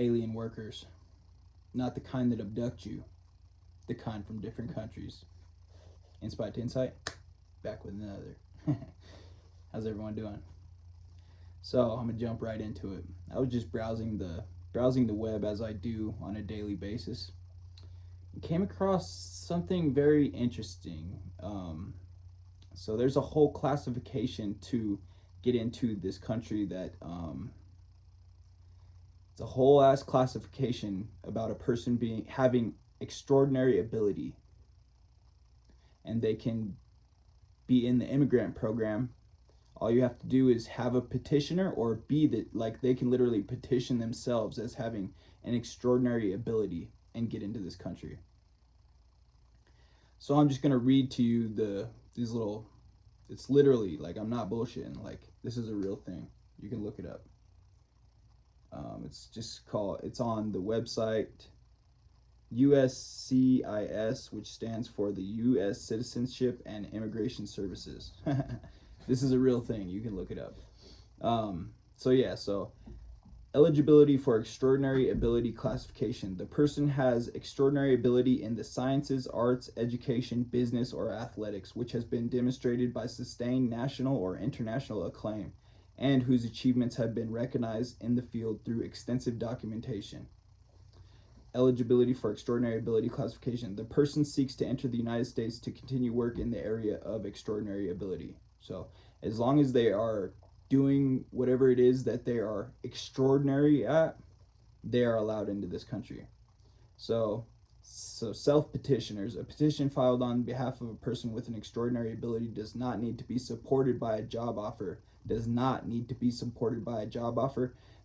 alien workers, not the kind that abduct you, the kind from different countries. Insight to insight, back with another. How's everyone doing? So I'm gonna jump right into it. I was just browsing the web as I do on a daily basis. And came across something very interesting. So there's a whole classification to get into this country that it's a whole ass classification about a person being having extraordinary ability, and they can be in the immigrant program. All you have to do is have a petitioner, or be that, like, they can literally petition themselves as having an extraordinary ability and get into this country. So I'm just gonna read to you these little. It's literally, like, I'm not bullshitting. Like, this is a real thing. You can look it up. It's on the website USCIS, which stands for the U.S. Citizenship and Immigration Services. This is a real thing. You can look it up. So eligibility for extraordinary ability classification. The person has extraordinary ability in the sciences, arts, education, business, or athletics, which has been demonstrated by sustained national or international acclaim, and whose achievements have been recognized in the field through extensive documentation. Eligibility for extraordinary ability classification. The person seeks to enter the United States to continue work in the area of extraordinary ability. So as long as they are doing whatever it is that they are extraordinary at, they are allowed into this country. So self-petitioners. A petition filed on behalf of a person with an extraordinary ability does not need to be supported by a job offer.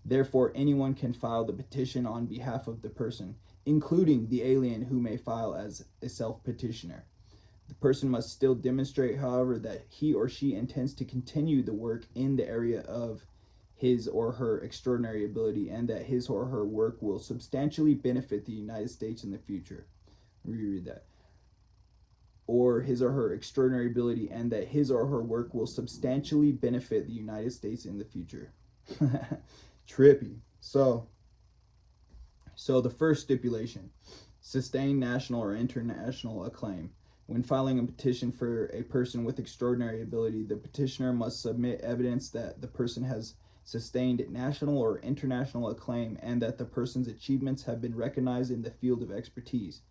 Therefore, anyone can file the petition on behalf of the person, including the alien who may file as a self-petitioner. The person must still demonstrate, however, that he or she intends to continue the work in the area of his or her extraordinary ability, and that his or her work will substantially benefit the United States in the future. Reread that. Or his or her extraordinary ability, and that his or her work will substantially benefit the United States in the future. Trippy. So the first stipulation: sustained national or international acclaim. When filing a petition for a person with extraordinary ability, the petitioner must submit evidence that the person has sustained national or international acclaim, and that the person's achievements have been recognized in the field of expertise.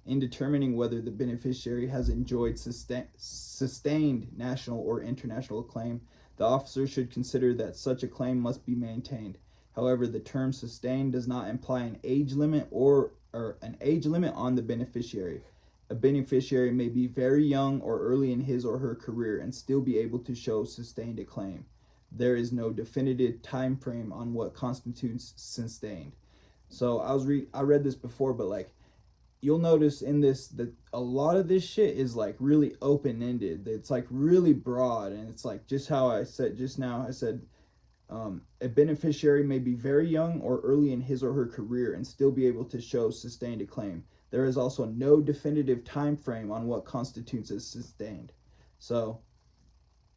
In determining whether the beneficiary has enjoyed sustained national or international acclaim, the officer should consider that such a claim must be maintained. However, the term sustained does not imply an age limit or an age limit on the beneficiary. A beneficiary may be very young or early in his or her career and still be able to show sustained acclaim. There is no definitive time frame on what constitutes sustained. So I read this before, but, like, you'll notice in this that a lot of this shit is, like, really open-ended. It's, like, really broad, and it's like just how I said just now. I said a beneficiary may be very young or early in his or her career and still be able to show sustained acclaim. There is also no definitive time frame on what constitutes as sustained. So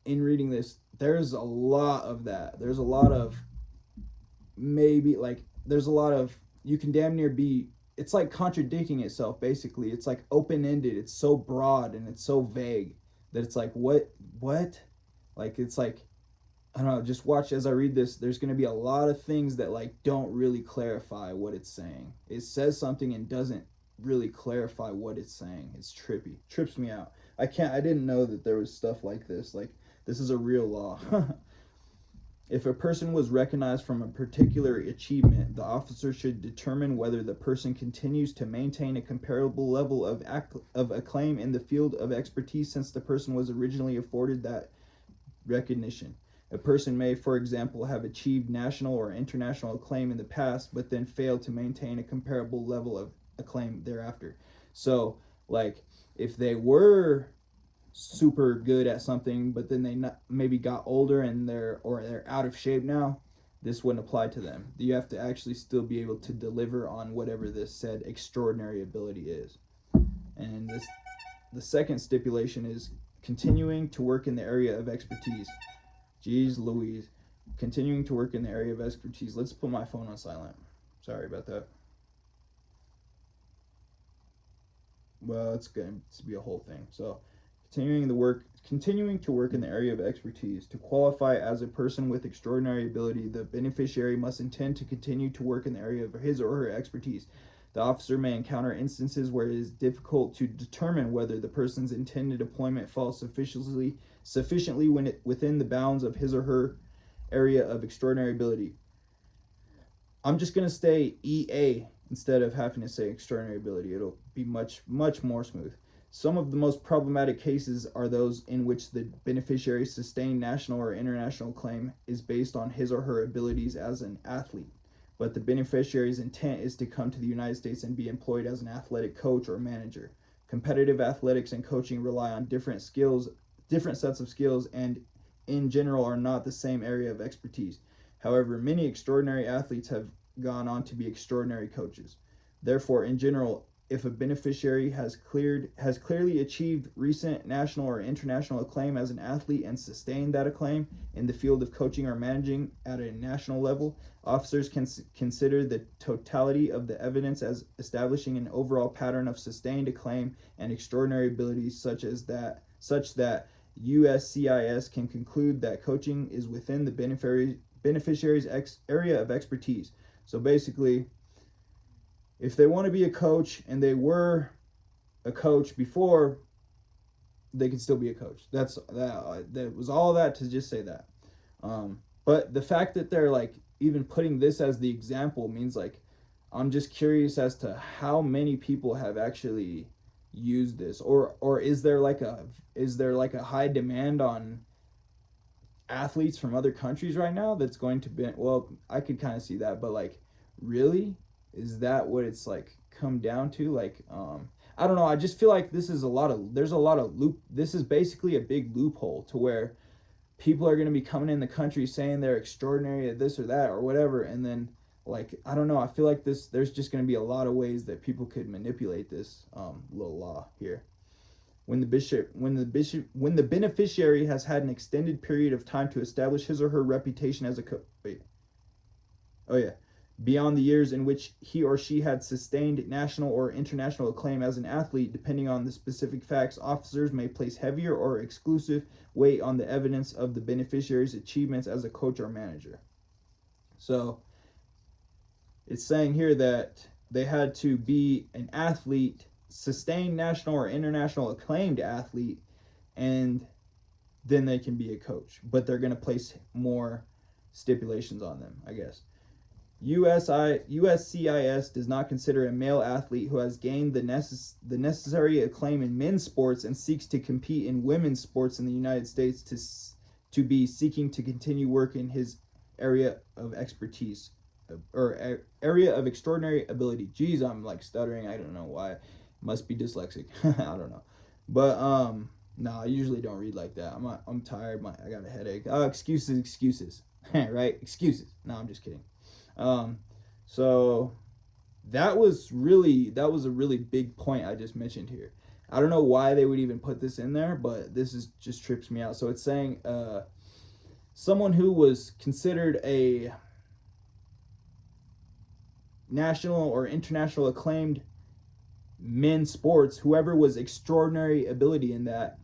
in reading this, there's a lot of that. There's a lot of you can damn near be, it's like contradicting itself, basically. It's like open-ended. It's so broad and it's so vague that it's like, what? Like, it's like, I don't know, just watch as I read this. There's going to be a lot of things that, like, don't really clarify what it's saying. It says something and doesn't really clarify what it's saying. It's trippy. Trips me out. I didn't know that there was stuff like this. Like, this is a real law. If a person was recognized from a particular achievement, the officer should determine whether the person continues to maintain a comparable level of acclaim in the field of expertise since the person was originally afforded that recognition. A person may, for example, have achieved national or international acclaim in the past, but then fail to maintain a comparable level of acclaim thereafter. So, like, if they were super good at something, but then they maybe got older and they're out of shape now, this wouldn't apply to them. You have to actually still be able to deliver on whatever this said extraordinary ability is. And the second stipulation is continuing to work in the area of expertise. Jeez Louise. Continuing to work in the area of expertise. Let's put my phone on silent. Sorry about that. Well, it's going to be a whole thing. So, continuing to work in the area of expertise. To qualify as a person with extraordinary ability, the beneficiary must intend to continue to work in the area of his or her expertise. The officer may encounter instances where it is difficult to determine whether the person's intended employment falls sufficiently within the bounds of his or her area of extraordinary ability. I'm just going to say EA instead of having to say extraordinary ability. It'll be much more smooth. Some of the most problematic cases are those in which the beneficiary's sustained national or international claim is based on his or her abilities as an athlete, but the beneficiary's intent is to come to the United States and be employed as an athletic coach or manager. Competitive athletics and coaching rely on different sets of skills, and in general are not the same area of expertise. However, many extraordinary athletes have gone on to be extraordinary coaches. Therefore, in general, if a beneficiary has clearly achieved recent national or international acclaim as an athlete and sustained that acclaim in the field of coaching or managing at a national level, officers can consider the totality of the evidence as establishing an overall pattern of sustained acclaim and extraordinary abilities such that USCIS can conclude that coaching is within the beneficiary's area of expertise. So basically, if they want to be a coach and they were a coach before, they can still be a coach. That was all that to just say that. But the fact that they're like even putting this as the example means like I'm just curious as to how many people have actually used this, or is there like a high demand on athletes from other countries right now that's going to be, well, I could kind of see that, but like really, is that what it's like come down to? Like I don't know, I just feel like this is this is basically a big loophole to where people are going to be coming in the country saying they're extraordinary at this or that or whatever, and then like I don't know, I feel like there's just going to be a lot of ways that people could manipulate this little law here. When the beneficiary has had an extended period of time to establish his or her reputation as a beyond the years in which he or she had sustained national or international acclaim as an athlete, depending on the specific facts, officers may place heavier or exclusive weight on the evidence of the beneficiary's achievements as a coach or manager. So it's saying here that they had to be an athlete, sustained national or international acclaimed athlete, and then they can be a coach. But they're going to place more stipulations on them, I guess. USCIS does not consider a male athlete who has gained the necessary acclaim in men's sports and seeks to compete in women's sports in the United States to be seeking to continue work in his area of expertise or area of extraordinary ability. Geez, I'm like stuttering. I don't know why. Must be dyslexic. I don't know. But no, I usually don't read like that. I'm tired. I got a headache. Excuses. Right? Excuses. No, I'm just kidding. So that was a really big point I just mentioned here. I don't know why they would even put this in there, but this is just trips me out. So it's saying someone who was considered a national or international acclaimed men's sports, whoever was extraordinary ability in that,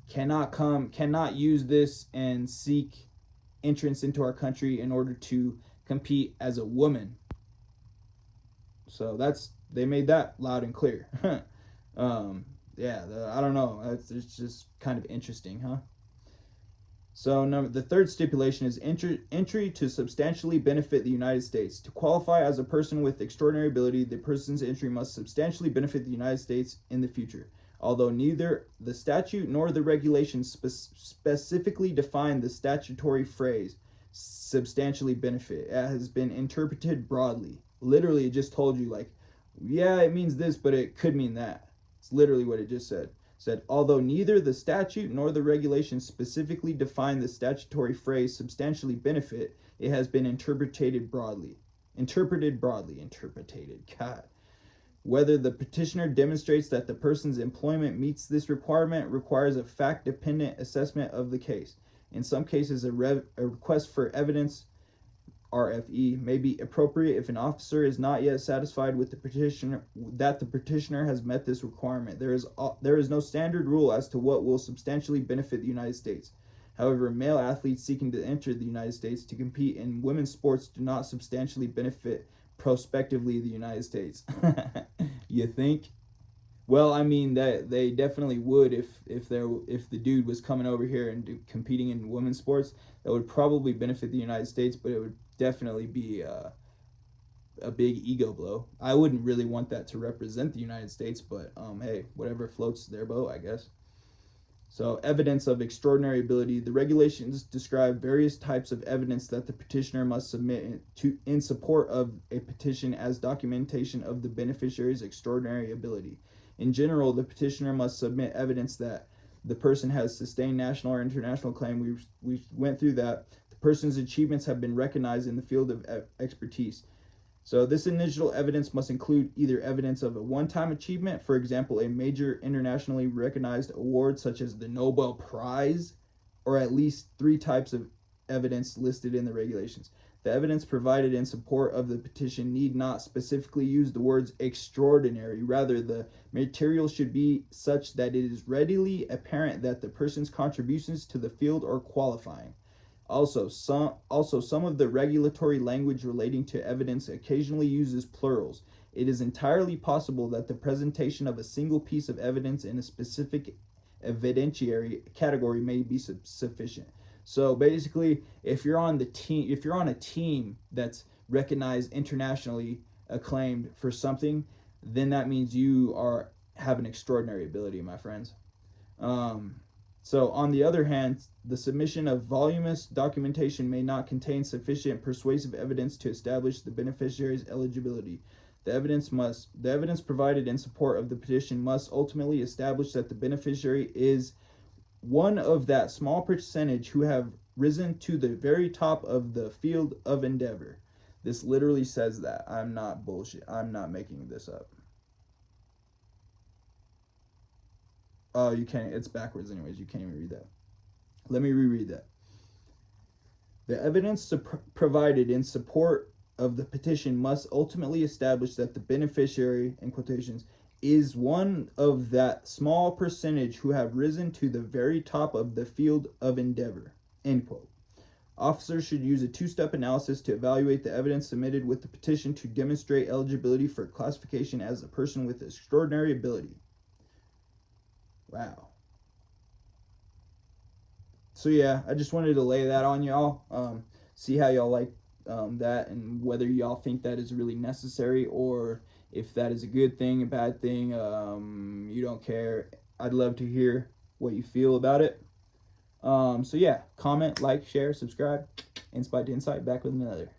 cannot use this and seek entrance into our country in order to compete as a woman. So they made that loud and clear. I don't know. It's just kind of interesting, huh? So the third stipulation is entry to substantially benefit the United States. To qualify as a person with extraordinary ability, the person's entry must substantially benefit the United States in the future. Although neither the statute nor the regulations specifically define the statutory phrase substantially benefit, it has been interpreted broadly. Literally, it just told you, like, yeah, it means this, but it could mean that. It's literally what it just said. Although neither the statute nor the regulations specifically define the statutory phrase substantially benefit, it has been interpreted broadly. God. Whether the petitioner demonstrates that the person's employment meets this requirement requires a fact-dependent assessment of the case. In some cases, a request for evidence RFE may be appropriate if an officer is not yet satisfied with the petitioner has met this requirement. There is no standard rule as to what will substantially benefit the United States. However, male athletes seeking to enter the United States to compete in women's sports do not substantially benefit prospectively the United States. You think? Well, I mean that they definitely would if the dude was coming over here and competing in women's sports. That would probably benefit the United States, but it would definitely be a big ego blow. I wouldn't really want that to represent the United States, but hey, whatever floats their boat, I guess. So, evidence of extraordinary ability. The regulations describe various types of evidence that the petitioner must submit in support of a petition as documentation of the beneficiary's extraordinary ability. In general, the petitioner must submit evidence that the person has sustained national or international claim. We went through that. The person's achievements have been recognized in the field of expertise. So this initial evidence must include either evidence of a one-time achievement, for example, a major internationally recognized award such as the Nobel Prize, or at least 3 types of evidence listed in the regulations. The evidence provided in support of the petition need not specifically use the words extraordinary. Rather, the material should be such that it is readily apparent that the person's contributions to the field are qualifying. Also, some of the regulatory language relating to evidence occasionally uses plurals. It is entirely possible that the presentation of a single piece of evidence in a specific evidentiary category may be sufficient. So basically, if you're on a team that's recognized internationally acclaimed for something, then that means you have an extraordinary ability, my friends. So on the other hand, the submission of voluminous documentation may not contain sufficient persuasive evidence to establish the beneficiary's eligibility. The evidence provided in support of the petition must ultimately establish that the beneficiary is one of that small percentage who have risen to the very top of the field of endeavor. This literally says that. I'm not bullshit. I'm not making this up. Oh, you can't. It's backwards anyways. You can't even read that. Let me reread that. The evidence provided in support of the petition must ultimately establish that the beneficiary, in quotations, is one of that small percentage who have risen to the very top of the field of endeavor, end quote. Officers should use a 2-step analysis to evaluate the evidence submitted with the petition to demonstrate eligibility for classification as a person with extraordinary ability. Wow. So yeah, I just wanted to lay that on y'all. See how y'all like that, and whether y'all think that is really necessary, or if that is a good thing, a bad thing. You don't care. I'd love to hear what you feel about it. So yeah, comment, like, share, subscribe. Insight to Insight, back with another.